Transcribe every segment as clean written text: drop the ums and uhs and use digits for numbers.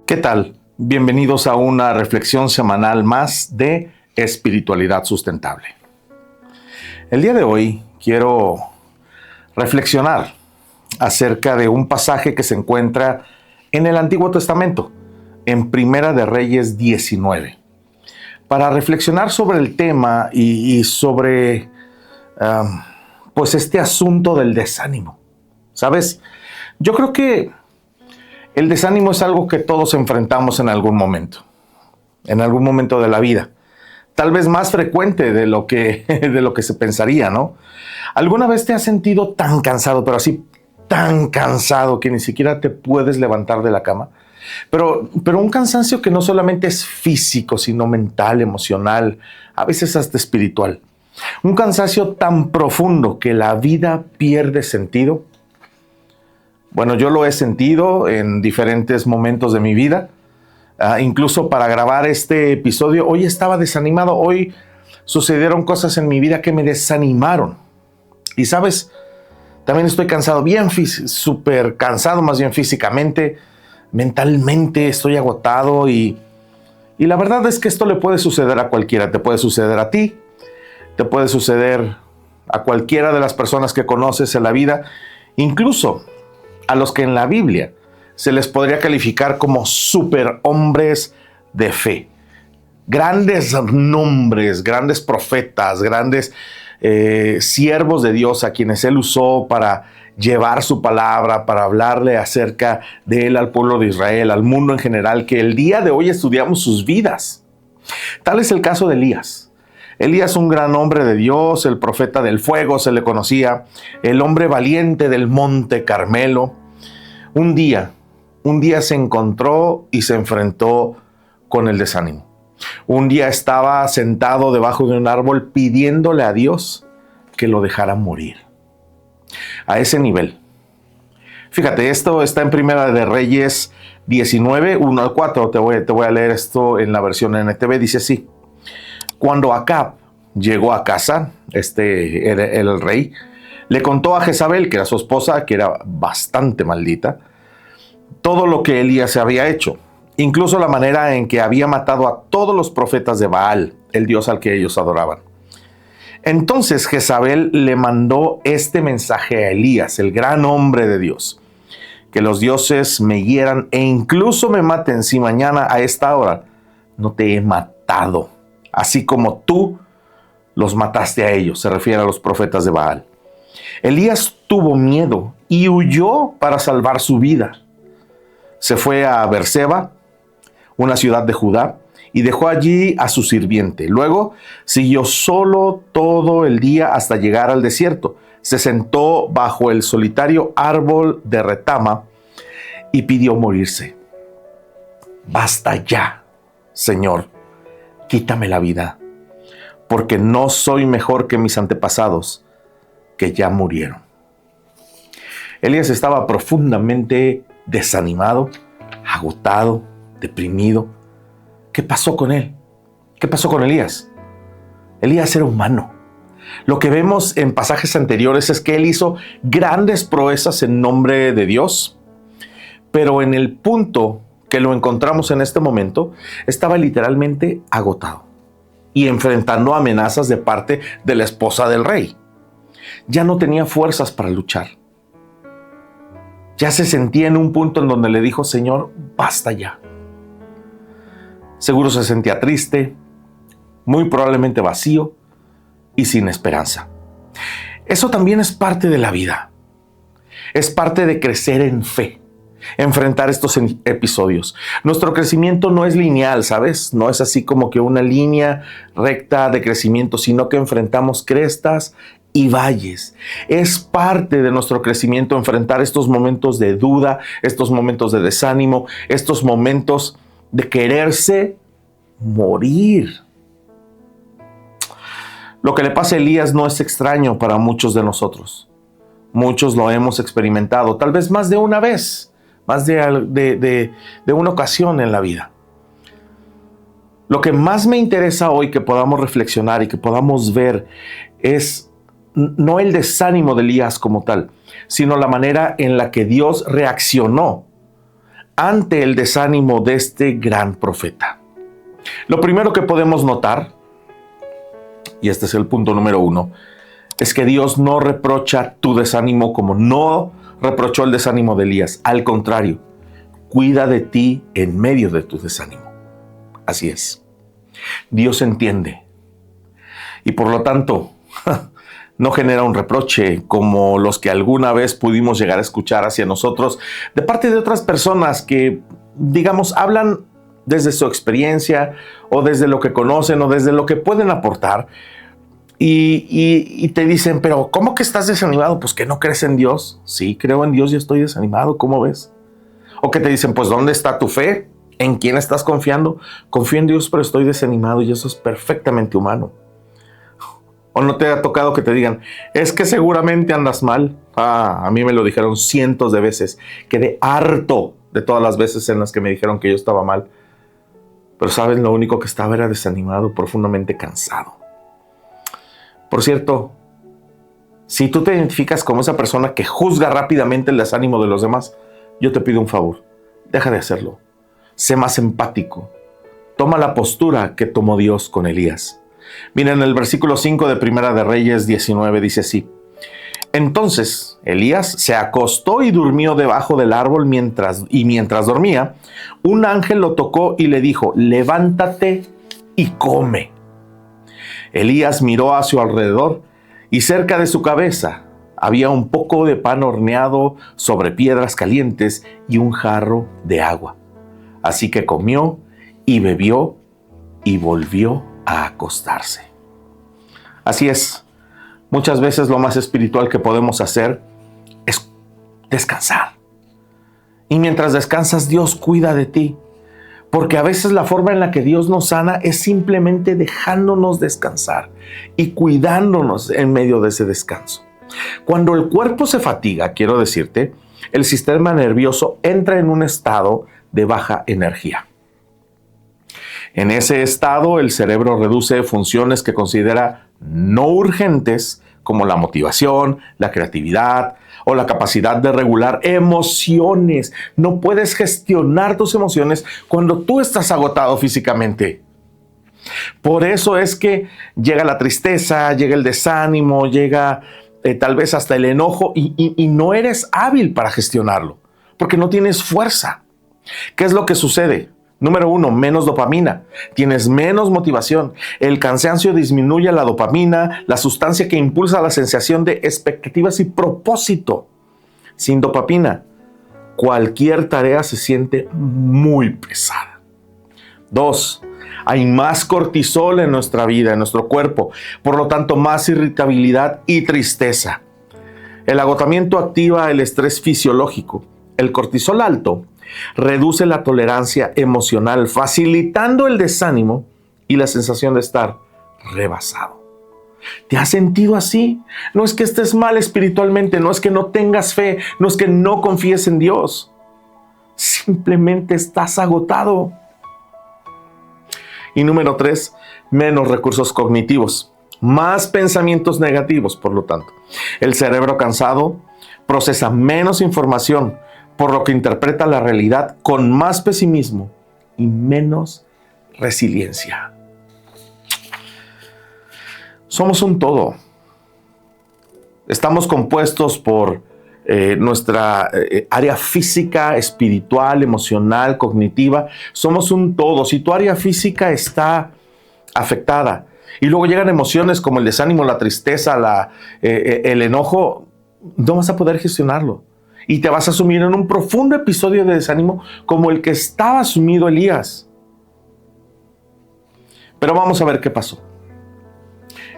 ¿Qué tal? Bienvenidos a una reflexión semanal más de espiritualidad sustentable. El día de hoy quiero reflexionar acerca de un pasaje que se encuentra en el Antiguo Testamento, en Primera de Reyes 19, para reflexionar sobre el tema y sobre pues este asunto del desánimo. ¿Sabes? Yo creo que el desánimo es algo que todos enfrentamos en algún momento de la vida. Tal vez más frecuente de lo que se pensaría, ¿no? ¿Alguna vez te has sentido tan cansado, pero así tan cansado que ni siquiera te puedes levantar de la cama? Pero un cansancio que no solamente es físico, sino mental, emocional, a veces hasta espiritual. Un cansancio tan profundo que la vida pierde sentido. Bueno, yo lo he sentido en diferentes momentos de mi vida. Incluso para grabar este episodio, hoy estaba desanimado. Hoy sucedieron cosas en mi vida que me desanimaron. Y sabes, también estoy cansado, súper cansado, más bien físicamente, mentalmente estoy agotado. Y la verdad es que esto le puede suceder a cualquiera. Te puede suceder a ti, te puede suceder a cualquiera de las personas que conoces en la vida, incluso a los que en la Biblia se les podría calificar como superhombres de fe. Grandes nombres, grandes profetas, grandes siervos de Dios a quienes Él usó para llevar su palabra, para hablarle acerca de Él al pueblo de Israel, al mundo en general, que el día de hoy estudiamos sus vidas. Tal es el caso de Elías. Elías, un gran hombre de Dios, el profeta del fuego se le conocía, el hombre valiente del monte Carmelo. Un día se encontró y se enfrentó con el desánimo. Un día estaba sentado debajo de un árbol pidiéndole a Dios que lo dejara morir. A ese nivel. Fíjate, esto está en Primera de Reyes 19, 1 al 4. Te voy a leer esto en la versión NTV. Dice así: Cuando Acab llegó a casa, era el rey, le contó a Jezabel, que era su esposa, que era bastante maldita, todo lo que Elías había hecho, incluso la manera en que había matado a todos los profetas de Baal, el dios al que ellos adoraban. Entonces Jezabel le mandó este mensaje a Elías, el gran hombre de Dios: que los dioses me hieran e incluso me maten si mañana a esta hora no te he matado, así como tú los mataste a ellos. Se refiere a los profetas de Baal. Elías tuvo miedo y huyó para salvar su vida. Se fue a Beerseba, una ciudad de Judá, y dejó allí a su sirviente. Luego siguió solo todo el día hasta llegar al desierto. Se sentó bajo el solitario árbol de retama y pidió morirse. Basta ya, Señor, quítame la vida, porque no soy mejor que mis antepasados, que ya murieron. Elías estaba profundamente desanimado, agotado, deprimido. ¿Qué pasó con él? ¿Qué pasó con Elías? Elías era humano. Lo que vemos en pasajes anteriores es que él hizo grandes proezas en nombre de Dios, pero en el punto que lo encontramos en este momento, estaba literalmente agotado y enfrentando amenazas de parte de la esposa del rey. Ya no tenía fuerzas para luchar. Ya se sentía en un punto en donde le dijo: Señor, basta ya. Seguro se sentía triste, muy probablemente vacío y sin esperanza. Eso también es parte de la vida. Es parte de crecer en fe, enfrentar estos episodios. Nuestro crecimiento no es lineal, ¿sabes? No es así como que una línea recta de crecimiento, sino que enfrentamos crestas y valles. Es parte de nuestro crecimiento enfrentar estos momentos de duda, estos momentos de desánimo, estos momentos de quererse morir. Lo que le pasa a Elías no es extraño para muchos de nosotros. Muchos lo hemos experimentado, tal vez más de una vez, más de una ocasión en la vida. Lo que más me interesa hoy que podamos reflexionar y que podamos ver es no el desánimo de Elías como tal, sino la manera en la que Dios reaccionó ante el desánimo de este gran profeta? Lo primero que podemos notar, y este es el punto número 1, es que Dios no reprocha tu desánimo como no reprochó el desánimo de Elías. Al contrario, cuida de ti en medio de tu desánimo. Así es. Dios entiende. Y por lo tanto, no genera un reproche como los que alguna vez pudimos llegar a escuchar hacia nosotros de parte de otras personas que, digamos, hablan desde su experiencia o desde lo que conocen o desde lo que pueden aportar y te dicen, pero ¿cómo que estás desanimado? Pues que no crees en Dios. Sí, creo en Dios y estoy desanimado, ¿cómo ves? O que te dicen, pues ¿dónde está tu fe? ¿En quién estás confiando? Confío en Dios, pero estoy desanimado, y eso es perfectamente humano. ¿O no te ha tocado que te digan, es que seguramente andas mal? A mí me lo dijeron cientos de veces. Quedé harto de todas las veces en las que me dijeron que yo estaba mal. Pero ¿saben? Lo único que estaba era desanimado, profundamente cansado. Por cierto, si tú te identificas como esa persona que juzga rápidamente el desánimo de los demás, yo te pido un favor. Deja de hacerlo. Sé más empático. Toma la postura que tomó Dios con Elías. Miren, el versículo 5 de Primera de Reyes 19 dice así: Entonces Elías se acostó y durmió debajo del árbol mientras dormía, un ángel lo tocó y le dijo, levántate y come. Elías miró a su alrededor y cerca de su cabeza había un poco de pan horneado sobre piedras calientes y un jarro de agua. Así que comió y bebió y volvió a acostarse. Así es, muchas veces lo más espiritual que podemos hacer es descansar. Y mientras descansas, Dios cuida de ti. Porque a veces la forma en la que Dios nos sana es simplemente dejándonos descansar y cuidándonos en medio de ese descanso. Cuando el cuerpo se fatiga, quiero decirte, el sistema nervioso entra en un estado de baja energía. En ese estado, el cerebro reduce funciones que considera no urgentes, como la motivación, la creatividad o la capacidad de regular emociones. No puedes gestionar tus emociones cuando tú estás agotado físicamente. Por eso es que llega la tristeza, llega el desánimo, llega tal vez hasta el enojo y no eres hábil para gestionarlo, porque no tienes fuerza. ¿Qué es lo que sucede? Número 1, menos dopamina. Tienes menos motivación. El cansancio disminuye la dopamina, la sustancia que impulsa la sensación de expectativas y propósito. Sin dopamina, cualquier tarea se siente muy pesada. 2, hay más cortisol en nuestra vida, en nuestro cuerpo. Por lo tanto, más irritabilidad y tristeza. El agotamiento activa el estrés fisiológico. El cortisol alto reduce la tolerancia emocional, facilitando el desánimo y la sensación de estar rebasado. ¿Te has sentido así? No es que estés mal espiritualmente, no es que no tengas fe, no es que no confíes en Dios. Simplemente estás agotado. Y número 3, menos recursos cognitivos, más pensamientos negativos, por lo tanto. El cerebro cansado procesa menos información, por lo que interpreta la realidad con más pesimismo y menos resiliencia. Somos un todo. Estamos compuestos por nuestra área física, espiritual, emocional, cognitiva. Somos un todo. Si tu área física está afectada y luego llegan emociones como el desánimo, la tristeza, el enojo, no vas a poder gestionarlo. Y te vas a sumir en un profundo episodio de desánimo como el que estaba sumido Elías. Pero vamos a ver qué pasó.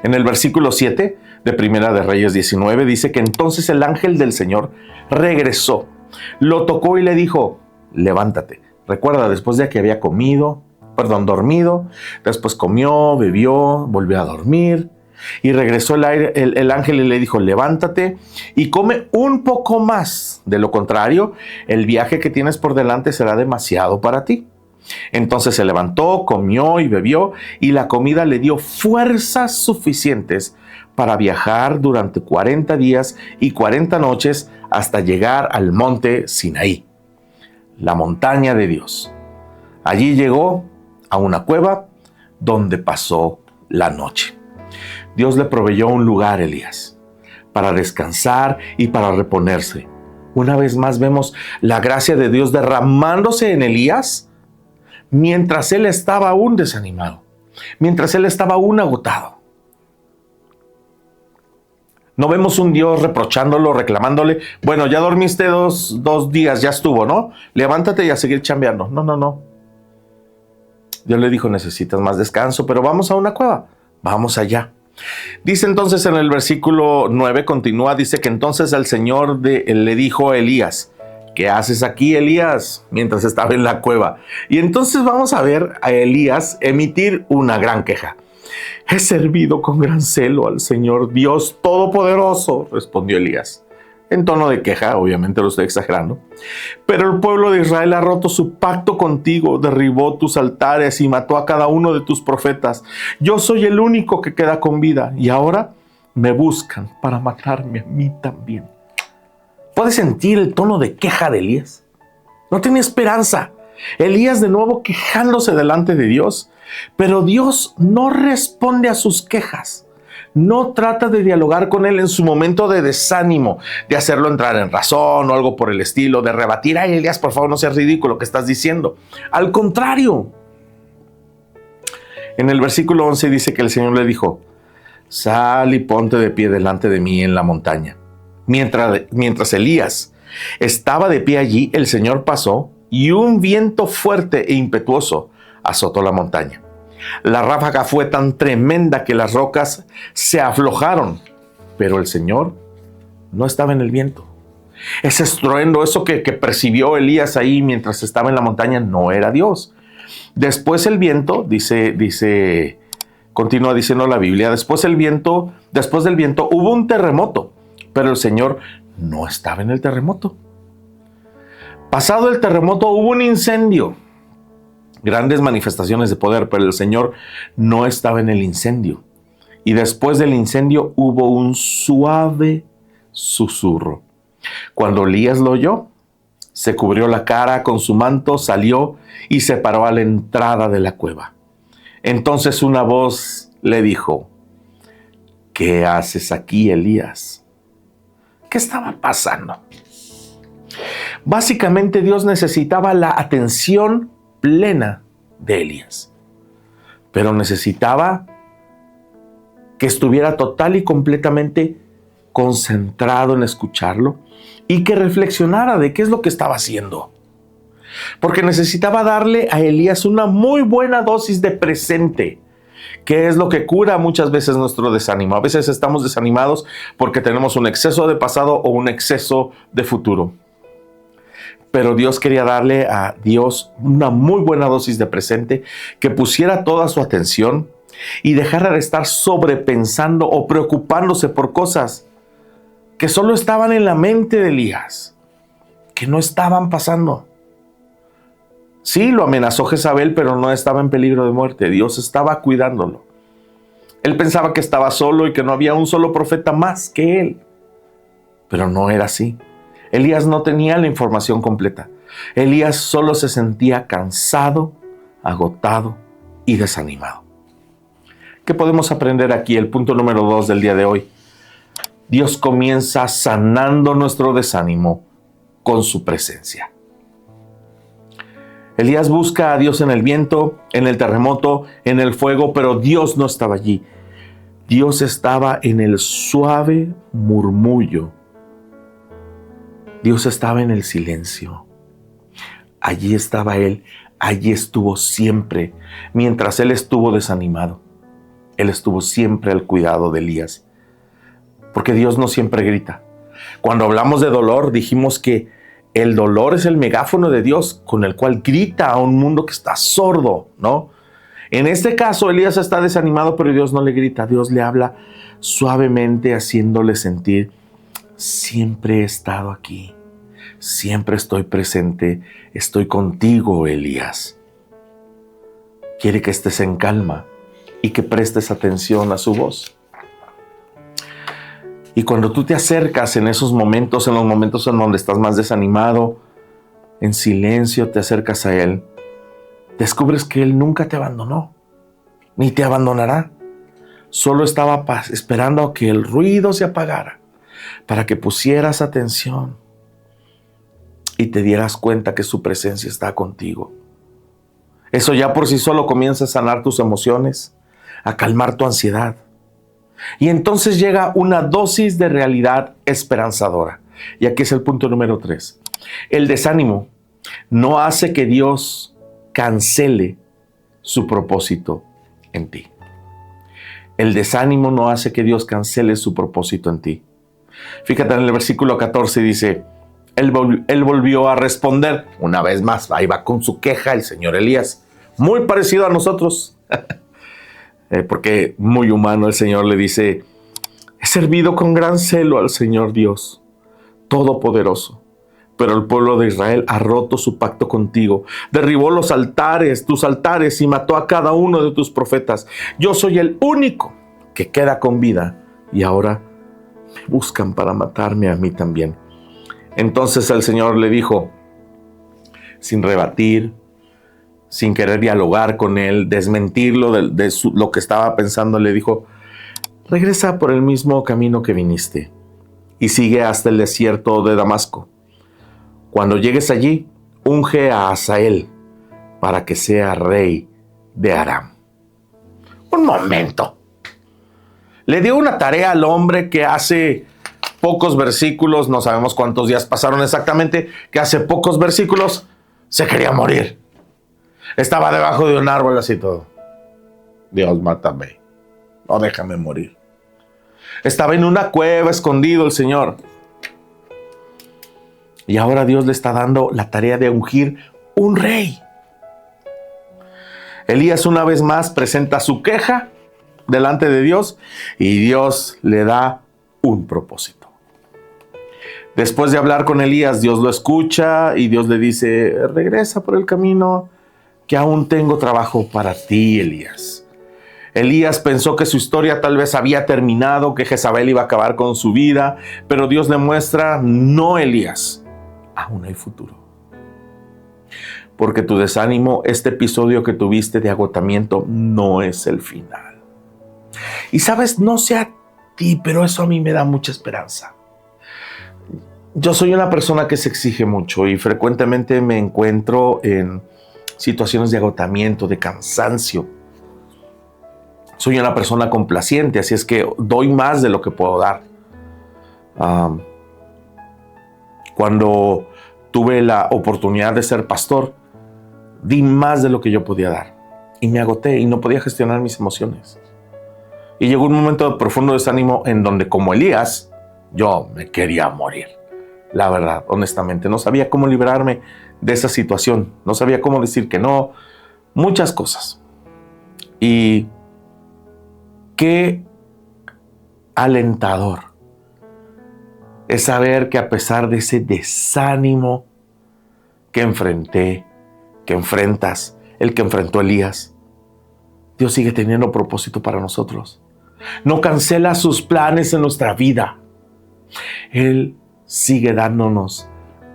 En el versículo 7 de Primera de Reyes 19 dice que entonces el ángel del Señor regresó, lo tocó y le dijo, levántate. Recuerda, después de que había dormido, después comió, bebió, volvió a dormir. Y regresó el ángel y le dijo, levántate y come un poco más. De lo contrario, el viaje que tienes por delante será demasiado para ti. Entonces se levantó, comió y bebió, y la comida le dio fuerzas suficientes para viajar durante 40 días y 40 noches hasta llegar al monte Sinaí. la montaña de Dios. Allí llegó a una cueva donde pasó la noche. Dios le proveyó un lugar a Elías para descansar y para reponerse. Una vez más vemos la gracia de Dios derramándose en Elías mientras él estaba aún desanimado, mientras él estaba aún agotado. No vemos un Dios reprochándolo, reclamándole, bueno, ya dormiste dos días, ya estuvo, ¿no? Levántate y a seguir chambeando. No. Dios le dijo, necesitas más descanso, pero vamos a una cueva, vamos allá. Dice entonces en el versículo 9, continúa, dice que entonces el Señor le dijo a Elías, ¿qué haces aquí, Elías? Mientras estaba en la cueva. Y entonces vamos a ver a Elías emitir una gran queja. He servido con gran celo al Señor Dios Todopoderoso, respondió Elías. En tono de queja, obviamente lo estoy exagerando. Pero el pueblo de Israel ha roto su pacto contigo, derribó tus altares y mató a cada uno de tus profetas. Yo soy el único que queda con vida y ahora me buscan para matarme a mí también. ¿Puedes sentir el tono de queja de Elías? No tenía esperanza. Elías de nuevo quejándose delante de Dios. Pero Dios no responde a sus quejas. No trata de dialogar con él en su momento de desánimo, de hacerlo entrar en razón o algo por el estilo, de rebatir, ay, Elías, por favor, no seas ridículo lo que estás diciendo. Al contrario. En el versículo 11 dice que el Señor le dijo, sal y ponte de pie delante de mí en la montaña. Mientras Elías estaba de pie allí, el Señor pasó y un viento fuerte e impetuoso azotó la montaña. La ráfaga fue tan tremenda que las rocas se aflojaron, pero el Señor no estaba en el viento. Ese estruendo, eso que percibió Elías ahí mientras estaba en la montaña, no era Dios. Después el viento, continúa diciendo la Biblia, después del viento hubo un terremoto, pero el Señor no estaba en el terremoto. Pasado el terremoto hubo un incendio. Grandes manifestaciones de poder, pero el Señor no estaba en el incendio. Y después del incendio hubo un suave susurro. Cuando Elías lo oyó, se cubrió la cara con su manto, salió y se paró a la entrada de la cueva. Entonces una voz le dijo, ¿qué haces aquí, Elías? ¿Qué estaba pasando? Básicamente Dios necesitaba la atención plena de Elías, pero necesitaba que estuviera total y completamente concentrado en escucharlo y que reflexionara de qué es lo que estaba haciendo, porque necesitaba darle a Elías una muy buena dosis de presente, que es lo que cura muchas veces nuestro desánimo. A veces estamos desanimados porque tenemos un exceso de pasado o un exceso de futuro. Pero Dios quería darle a Dios una muy buena dosis de presente, que pusiera toda su atención y dejara de estar sobrepensando o preocupándose por cosas que solo estaban en la mente de Elías, que no estaban pasando. Sí, lo amenazó Jezabel, pero no estaba en peligro de muerte. Dios estaba cuidándolo. Él pensaba que estaba solo y que no había un solo profeta más que él, pero no era así. Elías no tenía la información completa. Elías solo se sentía cansado, agotado y desanimado. ¿Qué podemos aprender aquí? El punto número 2 del día de hoy. Dios comienza sanando nuestro desánimo con su presencia. Elías busca a Dios en el viento, en el terremoto, en el fuego, pero Dios no estaba allí. Dios estaba en el suave murmullo. Dios estaba en el silencio. Allí estaba Él, allí estuvo siempre, mientras Él estuvo desanimado. Él estuvo siempre al cuidado de Elías. Porque Dios no siempre grita. Cuando hablamos de dolor, dijimos que el dolor es el megáfono de Dios con el cual grita a un mundo que está sordo, ¿no? En este caso, Elías está desanimado, pero Dios no le grita. Dios le habla suavemente, haciéndole sentir, siempre he estado aquí. Siempre estoy presente, estoy contigo, Elías. Quiere que estés en calma y que prestes atención a su voz. Y cuando tú te acercas en esos momentos, en los momentos en donde estás más desanimado, en silencio te acercas a Él, descubres que Él nunca te abandonó, ni te abandonará. Solo estaba esperando a que el ruido se apagara para que pusieras atención y te dieras cuenta que su presencia está contigo. Eso ya por sí solo comienza a sanar tus emociones, a calmar tu ansiedad. Y entonces llega una dosis de realidad esperanzadora. Y aquí es el punto número 3. El desánimo no hace que Dios cancele su propósito en ti. El desánimo no hace que Dios cancele su propósito en ti. Fíjate en el versículo 14 dice, él volvió a responder una vez más. Ahí va con su queja el señor Elías. Muy parecido a nosotros. Porque muy humano el Señor le dice, he servido con gran celo al Señor Dios Todopoderoso, pero el pueblo de Israel ha roto su pacto contigo, derribó los altares, tus altares, y mató a cada uno de tus profetas. Yo soy el único que queda con vida, y ahora me buscan para matarme a mí también. Entonces el Señor le dijo, sin rebatir, sin querer dialogar con él, desmentirlo de lo que estaba pensando, le dijo, regresa por el mismo camino que viniste y sigue hasta el desierto de Damasco. Cuando llegues allí, unge a Hazael para que sea rey de Aram. Un momento. Le dio una tarea al hombre que hace pocos versículos, no sabemos cuántos días pasaron exactamente, que hace pocos versículos se quería morir. Estaba debajo de un árbol así todo. Dios, mátame. No, déjame morir. Estaba en una cueva escondido el Señor. Y ahora Dios le está dando la tarea de ungir un rey. Elías una vez más presenta su queja delante de Dios y Dios le da un propósito. Después de hablar con Elías, Dios lo escucha y Dios le dice, regresa por el camino que aún tengo trabajo para ti, Elías. Elías pensó que su historia tal vez había terminado, que Jezabel iba a acabar con su vida, pero Dios le muestra, no, Elías, aún hay futuro. Porque tu desánimo, este episodio que tuviste de agotamiento, no es el final. Y sabes, no sé a ti, pero eso a mí me da mucha esperanza. Yo soy una persona que se exige mucho y frecuentemente me encuentro en situaciones de agotamiento, de cansancio. Soy una persona complaciente, así es que doy más de lo que puedo dar. Cuando tuve la oportunidad de ser pastor, di más de lo que yo podía dar. Y me agoté y no podía gestionar mis emociones. Y llegó un momento de profundo desánimo en donde, como Elías, yo me quería morir. La verdad, honestamente, no sabía cómo librarme de esa situación. No sabía cómo decir que no. Muchas cosas. Y qué alentador es saber que a pesar de ese desánimo que enfrentas, el que enfrentó Elías, Dios sigue teniendo propósito para nosotros. No cancela sus planes en nuestra vida. Él sigue dándonos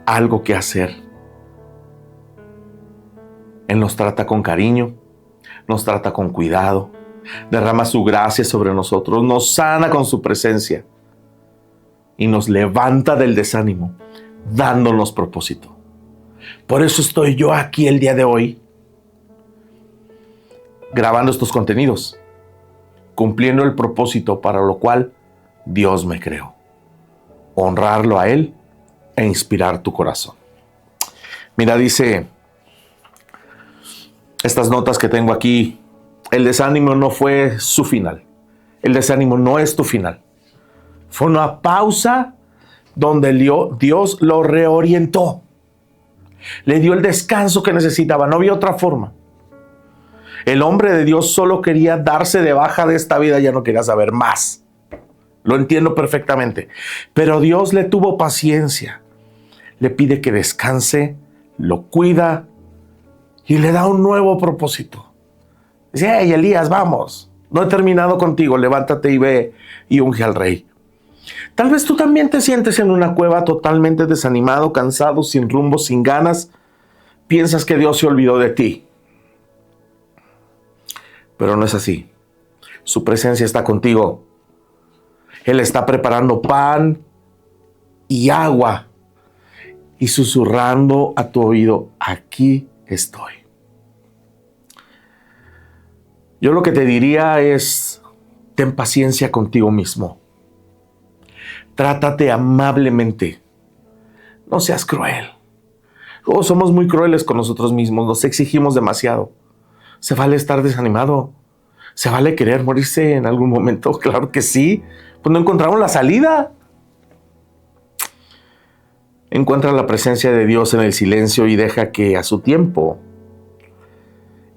algo que hacer. Él nos trata con cariño, nos trata con cuidado, derrama su gracia sobre nosotros, nos sana con su presencia y nos levanta del desánimo, dándonos propósito. Por eso estoy yo aquí el día de hoy, grabando estos contenidos, cumpliendo el propósito para lo cual Dios me creó. Honrarlo a Él e inspirar tu corazón. Mira, dice estas notas que tengo aquí, el desánimo no fue su final. El desánimo no es tu final. Fue una pausa donde Dios lo reorientó. Le dio el descanso que necesitaba. No había otra forma. El hombre de Dios solo quería darse de baja de esta vida, ya no quería saber más. Lo entiendo perfectamente. Pero Dios le tuvo paciencia. Le pide que descanse, lo cuida y le da un nuevo propósito. Dice, hey, Elías, vamos. No he terminado contigo. Levántate y ve y unge al rey. Tal vez tú también te sientes en una cueva totalmente desanimado, cansado, sin rumbo, sin ganas. piensas que Dios se olvidó de ti. Pero no es así. Su presencia está contigo. Él está preparando pan y agua y susurrando a tu oído, aquí estoy. Yo lo que te diría es, ten paciencia contigo mismo. Trátate amablemente. No seas cruel. Luego somos muy crueles con nosotros mismos, nos exigimos demasiado. Se vale estar desanimado. Se vale querer morirse en algún momento, claro que sí. Pues no encontramos la salida. Encuentra la presencia de Dios en el silencio y deja que a su tiempo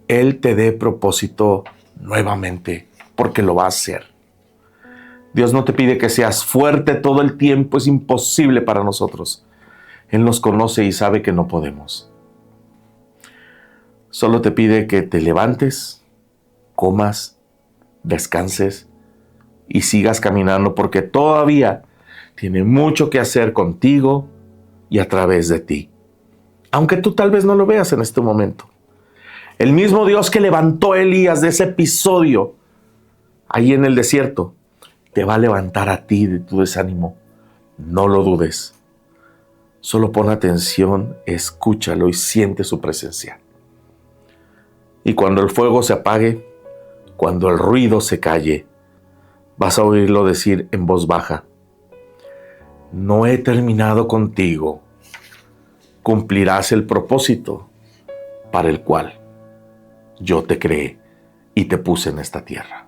Él te dé propósito nuevamente, porque lo va a hacer. Dios no te pide que seas fuerte todo el tiempo, es imposible para nosotros. Él nos conoce y sabe que no podemos. Solo te pide que te levantes, comas, descanses y sigas caminando, porque todavía tiene mucho que hacer contigo y a través de ti. Aunque tú tal vez no lo veas en este momento. El mismo Dios que levantó a Elías de ese episodio ahí en el desierto, te va a levantar a ti de tu desánimo. No lo dudes. Solo pon atención, escúchalo y siente su presencia. Y cuando el fuego se apague, cuando el ruido se calle, vas a oírlo decir en voz baja, no he terminado contigo. Cumplirás el propósito para el cual yo te creé y te puse en esta tierra.